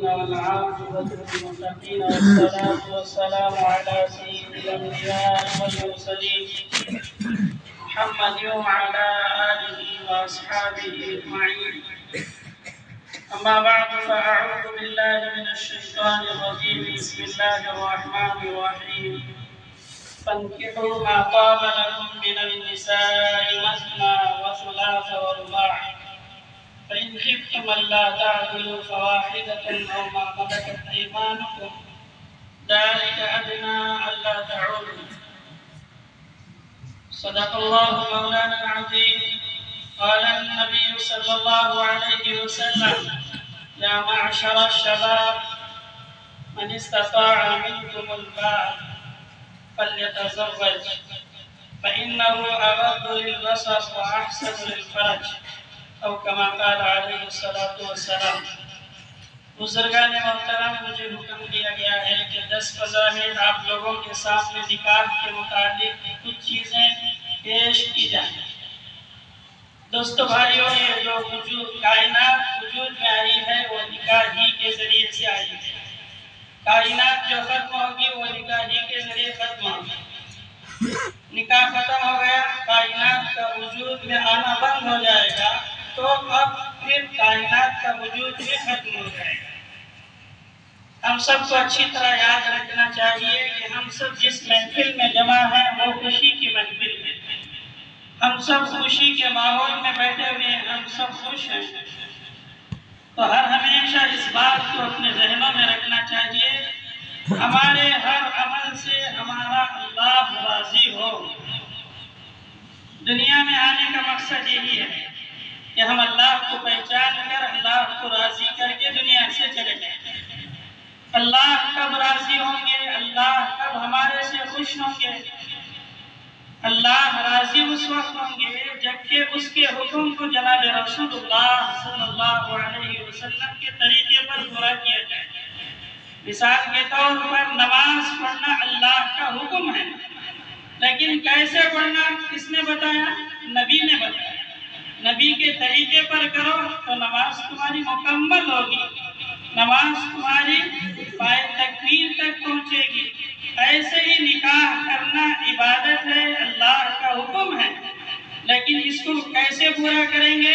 والعاقبة للمتقين والصلاة والسلام على سيد الأنبياء والمرسلين محمد وعلى آله وأصحابه أجمعين. أما بعد فأعوذ بالله من الشيطان الرجيم. بسم الله الرحمن الرحيم. فانكحوا ما طاب لكم من النساء مثنى وثلاث ورباع فإن خفتم ألا تعدلوا فواحدة أو ما ملكت أيمانكم ذلك أدنى ألا تعولوا. صدق الله مولانا العظيم. قال النبي صلى الله عليه وسلم: يا معشر الشباب من استطاع منكم الباء فليتزوج فإنه أغض للبصر وأحسن للفرج او كما قال علیہ الصلوۃ والسلام. بزرگان محترم، مجھے حکم دیا گیا ہے کہ 10 مضامین آپ لوگوں کے سامنے نکاح کے متعلق کچھ چیزیں پیش کی جائیں. دوستو بھائیوں، یہ جو کائنات وجود میں آئی ہے وہ نکاح ہی کے ذریعے سے آئی ہے. کائنات جو ختم ہوگی وہ نکاح ہی کے ذریعے ختم ہوگی. نکاح ختم ہو گیا، کائنات کا وجود میں آنا بند ہو جائے گا، تو اب پھر کائنات کا وجود بھی ختم ہو جائے گا. ہم سب کو اچھی طرح یاد رکھنا چاہیے کہ ہم سب جس محفل میں جمع ہیں وہ خوشی کی محفل ہے. ہم سب خوشی کے ماحول میں بیٹھے ہوئے ہیں، ہم سب خوش ہیں. تو ہمیشہ اس بات کو اپنے ذہنوں میں رکھنا چاہیے، ہمارے ہر عمل سے ہمارا اللہ راضی ہو. دنیا میں آنے کا مقصد یہی ہے کہ ہم اللہ کو پہچان کر اللہ کو راضی کر کے دنیا سے چلے جائیں. اللہ کب راضی ہوں گے، اللہ کب ہمارے سے خوش ہوں گے؟ اللہ راضی اس وقت ہوں گے جبکہ اس کے حکم کو جناب رسول اللہ صلی اللہ علیہ وسلم کے طریقے پر پورا کیا جائے. مثال کے طور پر نماز پڑھنا اللہ کا حکم ہے، لیکن کیسے پڑھنا کس نے بتایا؟ نبی نے بتایا. نبی کے طریقے پر کرو تو نماز تمہاری مکمل ہوگی، نماز تمہاری پائے تکبیر تک پہنچے گی. ایسے ہی نکاح کرنا عبادت ہے، اللہ کا حکم ہے، لیکن اس کو کیسے پورا کریں گے؟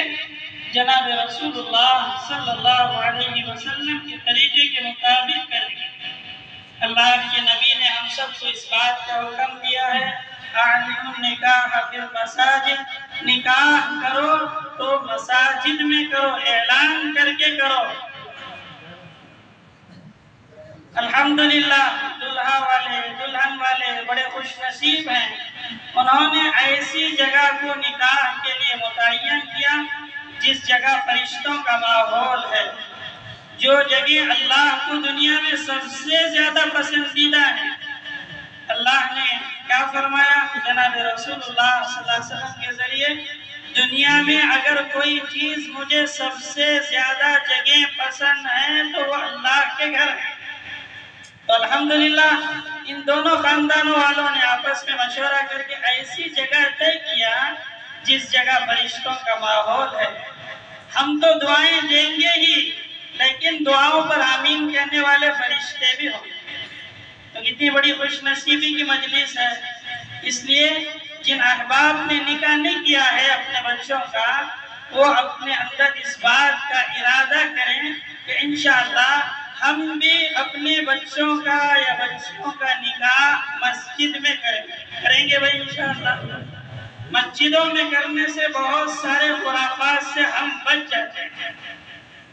جناب رسول اللہ صلی اللہ علیہ وسلم کے طریقے کے مطابق کریں گے. اللہ کے نبی نے ہم سب کو اس بات کا حکم دیا ہے، اعلنوا النکاح فی المساجد، نکاح کرو تو مساجد میں کرو، اعلان کر کے کرو. الحمدللہ دلہا والے دلہن والے بڑے خوش نصیب ہیں، انہوں نے ایسی جگہ کو نکاح کے لیے متعین کیا جس جگہ فرشتوں کا ماحول ہے، جو جگہ اللہ کو دنیا میں سب سے زیادہ پسندیدہ ہے. اللہ نے کیا فرمایا جناب رسول اللہ صلی اللہ علیہ وسلم کے ذریعے؟ دنیا میں اگر کوئی چیز مجھے سب سے زیادہ جگہ پسند ہے تو وہ اللہ کے گھر ہے. تو الحمدللہ ان دونوں خاندانوں والوں نے آپس میں مشورہ کر کے ایسی جگہ طے کیا جس جگہ فرشتوں کا ماحول ہے. ہم تو دعائیں دیں گے ہی، لیکن دعاؤں پر آمین کہنے والے فرشتے بھی ہوں گے. تو اتنی بڑی خوش نصیبی کی مجلس ہے. اس لیے جن احباب نے نکاح نہیں کیا ہے اپنے بچوں کا، وہ اپنے اندر اس بات کا ارادہ کریں کہ انشاءاللہ ہم بھی اپنے بچوں کا یا بچیوں کا نکاح مسجد میں کریں گے بھائی انشاءاللہ. مسجدوں میں کرنے سے بہت سارے خرافات سے ہم بچ جاتے ہیں.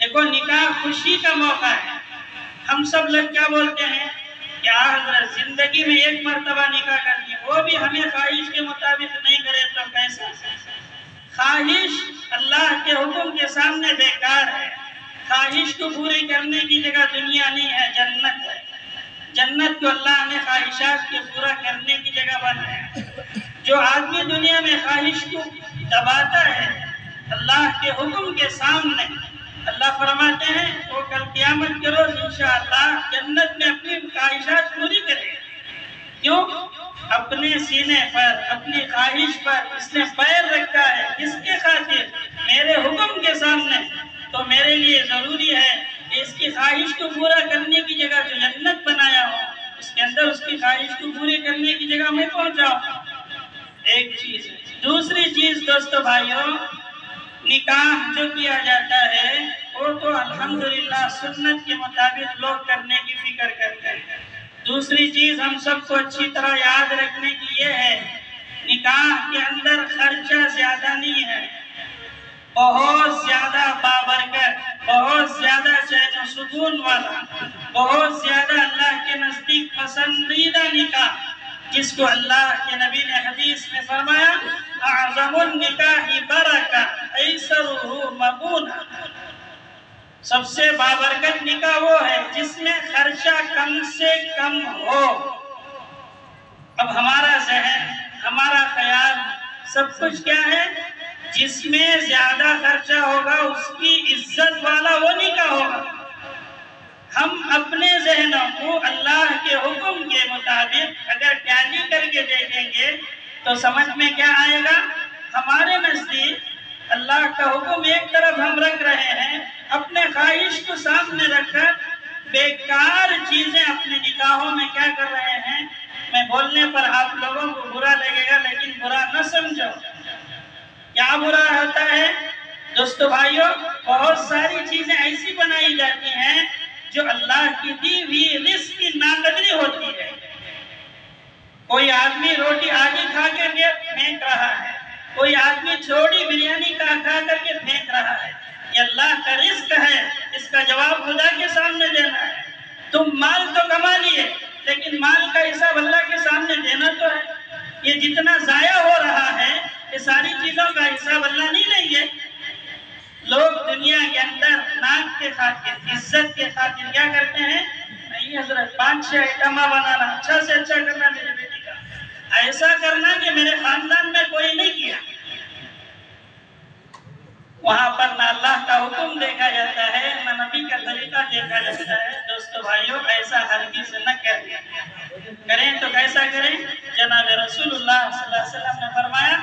دیکھو نکاح خوشی کا موقع ہے. ہم سب لوگ کیا بولتے ہیں کہ حضرت زندگی میں ایک مرتبہ نکاح کرنی ہے، وہ بھی ہمیں خواہش کے مطابق نہیں کرے تو کیسا؟ خواہش اللہ کے حکم کے سامنے بیکار ہے. خواہش کو پوری کرنے کی جگہ دنیا نہیں ہے، جنت ہے. جنت کو اللہ نے خواہشات کے پورا کرنے کی جگہ بنایا. جو آدمی دنیا میں خواہش کو دباتا ہے اللہ کے حکم کے سامنے، اللہ فرماتے ہیں وہ کل قیامت کے روز انشاءاللہ جنت میں اپنی خواہشات پوری کرے. کیوں؟ اپنے سینے پر اپنی خواہش پر اس نے پیر رکھا ہے. کس کے خاطر؟ میرے حکم کے سامنے. تو میرے لیے ضروری ہے کہ اس کی خواہش کو پورا کرنے کی جگہ جو جنت بنایا ہو اس کے اندر اس کی خواہش کو پوری کرنے کی جگہ میں پہنچاؤں. ایک چیز. دوسری چیز دوستو بھائیوں، نکاح جو کیا جاتا ہے وہ تو الحمدللہ سنت کے مطابق لوگ کرنے کی فکر کرتے ہیں. دوسری چیز ہم سب کو اچھی طرح یاد رکھنے کی یہ ہے، نکاح کے اندر خرچہ زیادہ نہیں ہے، بہت زیادہ بابرکت، بہت زیادہ چین و سکون والا، بہت زیادہ اللہ کے نزدیک پسندیدہ نکاح، جس کو اللہ کے نبی نے حدیث میں فرمایا اعظم النکاح برکہ ایسرہ مغبونہ، سب سے بابرکت نکاح وہ ہے جس میں خرچہ کم سے کم ہو. اب ہمارا ذہن، ہمارا خیال، سب کچھ کیا ہے؟ جس میں زیادہ خرچہ ہوگا اس کی عزت والا وہ نکاح ہوگا. ہم اپنے ذہنوں کو اللہ کے حکم کے مطابق اگر ٹیلی کر کے دیکھیں گے تو سمجھ میں کیا آئے گا؟ ہمارے نزدیک اللہ کا حکم ایک طرف ہم رکھ رہے ہیں، اپنے خواہش کو سامنے رکھ کر بیکار چیزیں اپنے نکاحوں میں کیا کر رہے ہیں. میں بولنے پر آپ لوگوں کو برا لگے گا لیکن برا نہ سمجھو. کیا برا ہوتا ہے دوستو بھائیوں؟ بہت ساری چیزیں ایسی بنائی جاتی ہیں جو اللہ کی دی ہوئی رزق کی ناقدری ہوتی ہے. کوئی آدمی روٹی آدھی کھا کر کے پھینک رہا ہے، کوئی آدمی چھوٹی بریانی کھا کر کے پھینک رہا ہے. یہ اللہ کا رزق ہے، اس کا جواب خدا کے سامنے دینا ہے. تم مال تو کما لیے لیکن مال کا حساب اللہ کے سامنے دینا تو ہے. یہ جتنا ضائع ہو رہا ہے یہ ساری چیزوں کا حساب اللہ نہیں لیں گے. لوگ دنیا کے اندر نام کے خاطر، عزت کے خاطر کیا کرتے ہیں؟ نہیں حضرت 5-6 آئٹمہ بنانا، اچھا سے اچھا کرنا میرے بیٹی کا، ایسا کرنا کہ میرے خاندان میں کوئی نہیں کیا. وہاں پر نہ اللہ کا حکم دیکھا جاتا ہے نہ نبی کا طریقہ دیکھا جاتا ہے. دوستو بھائیوں ایسا ہرگز نہ کریں تو کیسا کریں؟ جناب رسول اللہ صلی اللہ علیہ وسلم نے فرمایا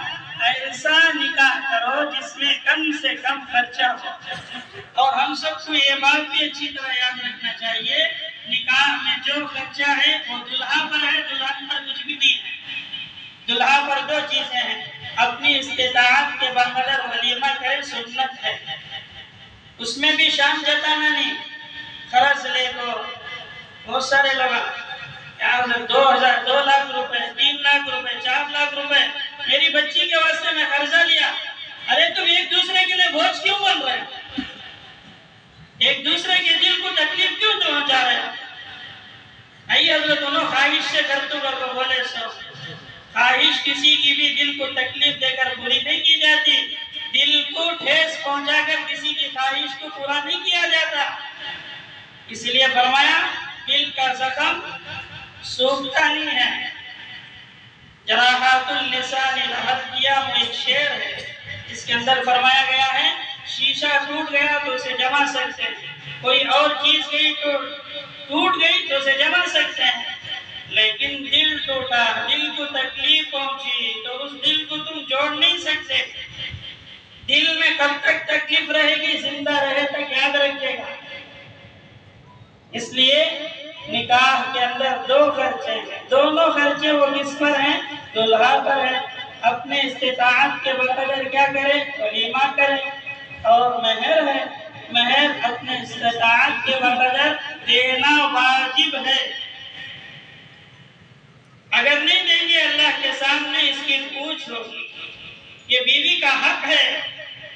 ایسا نکاح کرو جس میں کم سے کم خرچہ ہو. اور ہم سب کو یہ بات بھی اچھی طرح یاد رکھنا چاہیے، نکاح میں جو خرچہ ہے وہ دلہا پر ہے، دلہن پر کچھ بھی نہیں ہے. دلہا پر 2 چیزیں ہیں، اپنی استطاعت کے بقدر ولیمہ کرے، سنت ہے. اس میں بھی شان جتانا نہیں، خرچ لے کو بہت سارے لوگ 2 لاکھ روپے، 3 لاکھ روپے، 4 لاکھ روپے میری بچی کے واسطے میں قرضہ لیا. ارے تم ایک دوسرے کے لیے بوجھ کیوں بن رہے ہو؟ ایک دوسرے کے دل کو تکلیف کیوں پہنچا رہے ہو؟ نہیں حضرت انہوں خواہش سے کر تو بولے سو. خواہش کسی کی بھی دل کو تکلیف دے کر پوری نہیں کی جاتی. دل کو ٹھیس پہنچا کر کسی کی خواہش کو پورا نہیں کیا جاتا. اس لیے فرمایا دل کا زخم سوکھتا نہیں ہے. جراحات اللسان الحدیہ میں ایک شعر ہے جس کے اندر فرمایا گیا ہے شیشہ ٹوٹ گیا تو اسے جما سکتے ہیں، کوئی اور چیز گئی تو ٹوٹ گئی تو اسے جما سکتے ہیں، لیکن دل ٹوٹا، دل کو تکلیف پہنچی تو اس دل کو تم جوڑ نہیں سکتے. دل میں کب تک تکلیف رہے گی؟ زندہ رہے تک یاد رکھے گا. اس لیے نکاح کے اندر 2 خرچے ہیں، دونوں خرچے وہ کس پر ہیں؟ دلہا پر ہیں. اپنے استطاعت کے بقدر کیا کرے؟ ولیمہ کرے. اور مہر ہے، مہر اپنے استطاعت کے بقدر دینا واجب ہے. اگر نہیں دیں گے اللہ کے سامنے اس کی پوچھ ہوگی. یہ بیوی کا حق ہے.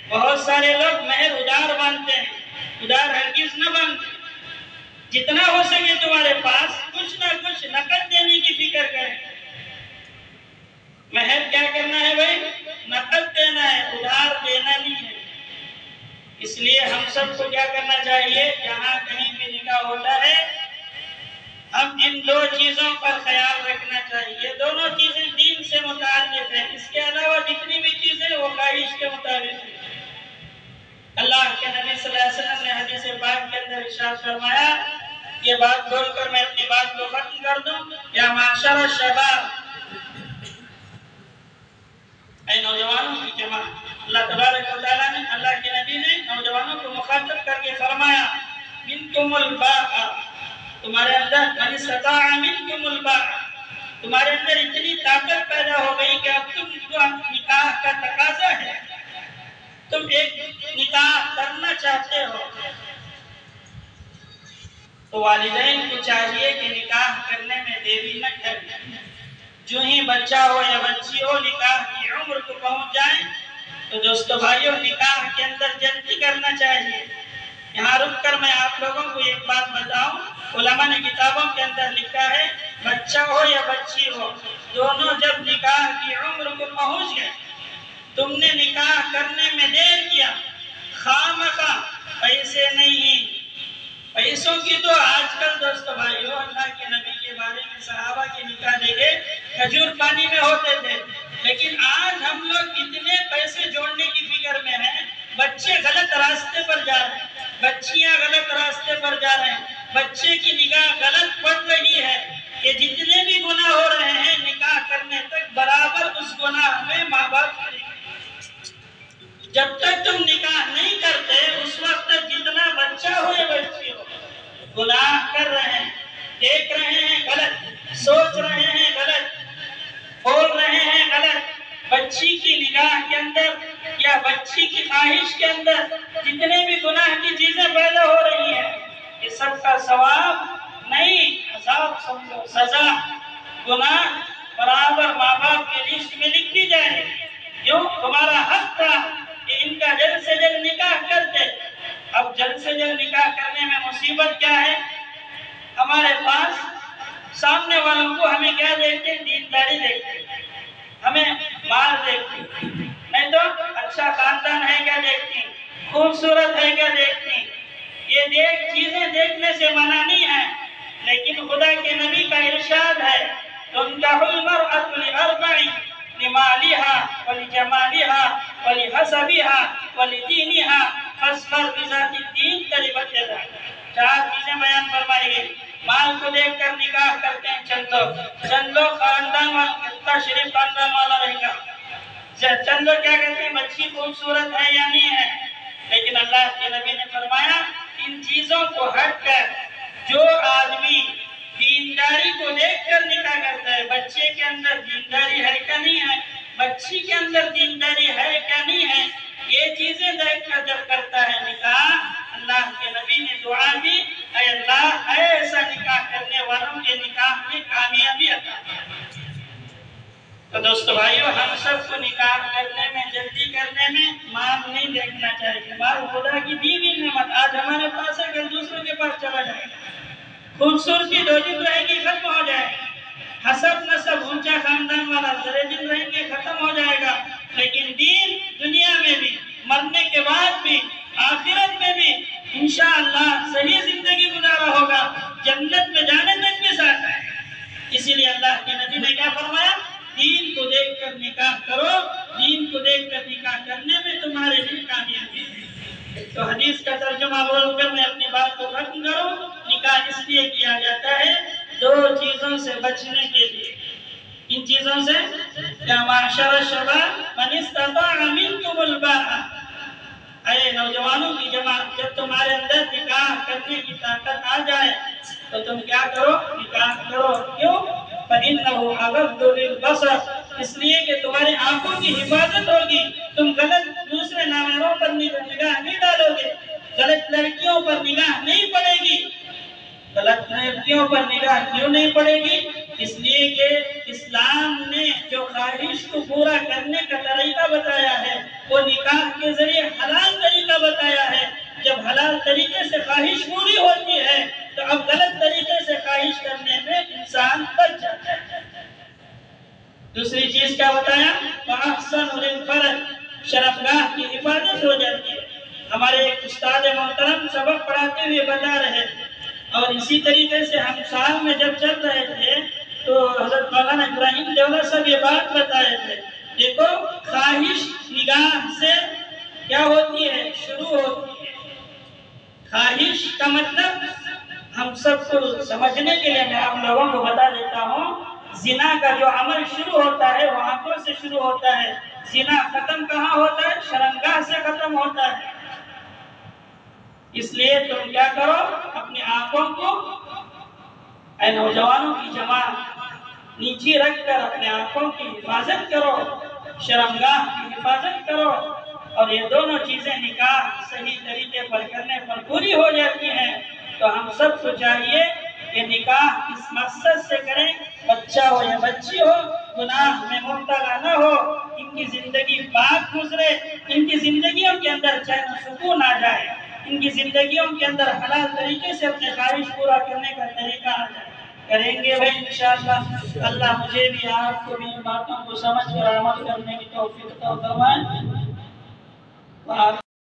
بہت سارے لوگ مہر ادار باندھتے ہیں، ادار ہرگز نہ باندھتے. جتنا ہو سکے تمہارے پاس کچھ نہ کچھ نقد دینے کی فکر کریں. مہر کیا کرنا ہے بھائی؟ نقد دینا ہے، ادھار دینا نہیں ہے. اس لیے ہم سب کو کیا کرنا چاہیے؟ جہاں کہیں بھی نکاح ہوتا ہے ہم ان 2 چیزوں پر خیال رکھنا چاہیے. دونوں چیزیں دین سے متعلق ہیں. اس کے علاوہ جتنی بھی چیزیں وہ خواہش کے مطابق ہیں. اللہ کے نبی صلی اللہ علیہ وسلم نے حدیث پاک کے اندر ارشاد فرمایا، یہ بات بول کر میں اپنی بات کو ختم کر دوں. یا معاشر الشباب، اے نوجوانوں کی جماعت، اللہ تبارک و تعالیٰ نے، اللہ کے نبی نے نوجوانوں کو مخاطب کر کے فرمایا منکم الباء، تمہارے اندر من استطاع منکم الباء، تمہارے اندر اتنی طاقت پیدا ہو گئی کہ اب تم کو نکاح کا تقاضا ہے، تم ایک نکاح کرنا چاہتے ہو، تو والدین کو چاہیے کہ نکاح کرنے میں دیری نہ کریں۔ جو ہی بچہ ہو یا بچی ہو نکاح کی عمر کو پہنچ جائیں تو دوستو بھائیوں نکاح کے اندر جلدی کرنا چاہیے۔ یہاں رک کر میں آپ لوگوں کو ایک بات بتاؤں، علماء نے کتابوں کے اندر لکھا ہے بچہ ہو یا بچی ہو دونوں جب نکاح کی عمر کو پہنچ گئے، تم نے نکاح کرنے میں دیر کیا، خامخواہ پیسے نہیں، پیسوں کی تو آج کل دوستو بھائیو اللہ کے نبی کے بارے میں صحابہ کے نکاح دیکھے کھجور پانی میں ہوتے تھے، لیکن آج ہم لوگ اتنے پیسے جوڑنے کی فکر میں ہیں، بچے غلط راستے پر جا رہے ہیں، بچیاں غلط راستے پر جا رہے ہیں، بچے کی نگاہ غلط پڑ رہی ہے کہ جتنے بھی گناہ ہو رہے ہیں نکاح کرنے تک برابر اس گناہ میں ماں باپ کریں گے۔ جب تک تم نکاح نہیں کرتے اس وقت تک جتنا بچہ ہو یا بچی ہو گناہ کر رہے ہیں، دیکھ رہے ہیں غلط، سوچ رہے ہیں غلط، بول رہے ہیں غلط، بچی کی نگاہ کے اندر یا بچی کی خواہش کے اندر جتنے بھی گناہ کی چیزیں پیدا ہو رہی ہیں یہ سب کا ثواب نہیں، عذاب سمجھو، سزا، گناہ برابر ماں باپ کے لسٹ میں لکھی جائے۔ کیوں؟ تمہارا حق تھا کہ ان کا جلد سے جلد نکاح کرتے، اب جلد سے جلد نکاح کرنے میں مصیبت کیا ہے؟ ہمارے پاس سامنے والوں کو ہمیں کیا دیکھتے ہیں؟ دینداری دیکھتے ہیں، ہمیں مال دیکھتے ہیں، نہیں تو اچھا خاندان ہے کیا دیکھتے ہیں، خوبصورت ہے کیا دیکھتے ہیں۔ یہ چیزیں دیکھنے سے منع نہیں ہے، لیکن خدا کے نبی کا ارشاد ہے تنکح المرأة لأربع لمالها ولجمالها ولحسبها ولدينها فاظفر بذات الدين تربت يداك۔ چار چیزیں بیان فرمائی گئی۔ مال کو دیکھ کر نکاح کرتے ہیں چند لوگ خاندان والا کتنا شریف خاندان والا رہے گا، چند لوگ کیا کہتے ہیں بچی خوبصورت ہے یا نہیں ہے، لیکن اللہ کے نبی نے فرمایا ان چیزوں کو ہٹ کر جو آدمی دینداری کو دیکھ کر نکاح کرتا ہے، بچے کے اندر دینداری ہے کیا نہیں ہے، بچی کے اندر دینداری ہے کیا نہیں ہے، یہ چیزیں دیکھ کر جب کرتا ہے نکاح، اللہ کے نبی نے دعا دی اے اللہ ایسا نکاح کرنے والوں کے نکاح میں کامیابی عطا فرما۔ تو دوستو بھائیو ہم سب کو نکاح کرنے میں جلدی کرنے میں مال نہیں دیکھنا چاہیے، مال خدا کی دی ہوئی نعمت، آج ہمارے پاس ہے کل دوسروں کے پاس چلا جائے گا، خوبصورتی دو دن رہے گی ختم ہو جائے گا، حسب نسب اونچا خاندان والا ذرے دن رہیں گے ختم ہو جائے گا، لیکن دین دنیا میں بھی مرنے کے بعد بھی آخرت میں بھی انشاءاللہ صحیح زندگی گزارا ہوگا، جنت میں جانے تک بھی ساتھ آئے گا۔ اسی لیے اللہ کے نبی نے کیا فرمایا؟ دین کو دیکھ کر نکاح کرو، دین کو دیکھ کر نکاح کرنے میں تمہارے لیے کامیابی ہے۔ تو حدیث کا ترجمہ بول کر میں اپنی بات کو ختم کروں، نکاح اس لیے کیا جاتا ہے دو چیزوں سے بچنے کے لیے۔ ان چیزوں سے یا معاشر الشباب من استطاع منکم الباء، اے نوجوانوں کی جماعت جب تمہارے اندر نکاح کرنے کی طاقت آ جائے تو تم کیا کرو؟ نکاح کرو۔ کیوں؟ فَإِنَّهُ أَغَضُّ لِلْبَصَرِ، اس لیے کہ تمہاری آنکھوں کی حفاظت ہوگی، تم غلط دوسرے نامحرموں پر نگاہ نہیں ڈالو گے، غلط لڑکیوں پر نگاہ نہیں پڑے گی۔ غلط لڑکیوں پر نگاہ کیوں نہیں پڑے گی؟ اس لیے کہ اسلام نے جو خواہش کو پورا کرنے کا طریقہ بتایا ہے وہ نکاح کے ذریعے حلال طریقہ بتایا ہے۔ جب حلال طریقے سے خواہش پوری ہوتی ہے تو اب غلط طریقے سے خواہش کرنے میں انسان بچ جاتا ہے۔ دوسری چیز کیا بتایا؟ وَأَحْسَنُ لِلْفَرْجِ، شرمگاہ کی حفاظت ہو جاتی ہے۔ ہمارے ایک استاد محترم سبق پڑھاتے ہوئے بتا رہے تھے، اور اسی طریقے سے ہم سال میں جب چل رہے تھے تو حضرت مولانا ابراہیم دیولا صاحب یہ بات بتائے تھے، دیکھو خواہش نگاہ سے کیا ہوتی ہے؟ شروع ہوتی ہے۔ خواہش کا مطلب ہم سب کو سمجھنے کے لیے میں آپ لوگوں کو بتا دیتا ہوں، زنا کا جو عمل شروع ہوتا ہے وہ آنکھوں سے شروع ہوتا ہے، زنا ختم کہاں ہوتا ہے؟ شرمگاہ سے ختم ہوتا ہے۔ اس لیے تم کیا کرو، اپنی آنکھوں کو، اے نوجوانوں کی جماعت، نیچے رکھ کر اپنے آنکھوں کی حفاظت کرو، شرمگاہ کی حفاظت کرو، اور یہ دونوں چیزیں نکاح صحیح طریقے پر کرنے پر پوری ہو جاتی ہیں۔ تو ہم سب کو چاہیے کہ نکاح اس مقصد سے کریں، بچہ ہو یا بچی ہو گناہ میں مبتلا نہ ہو، ان کی زندگی پاک گزرے، ان کی زندگیوں کے اندر چین و سکون آ جائے، ان کی زندگیوں کے اندر حلال طریقے سے اپنے خواہش پورا کرنے کا طریقہ آ جائے۔ کریں گے بھائی انشاءاللہ۔ اللہ مجھے بھی آپ کو بھی ان باتوں کو سمجھ کر عمل کرنے کی توفیق عطا فرمائے۔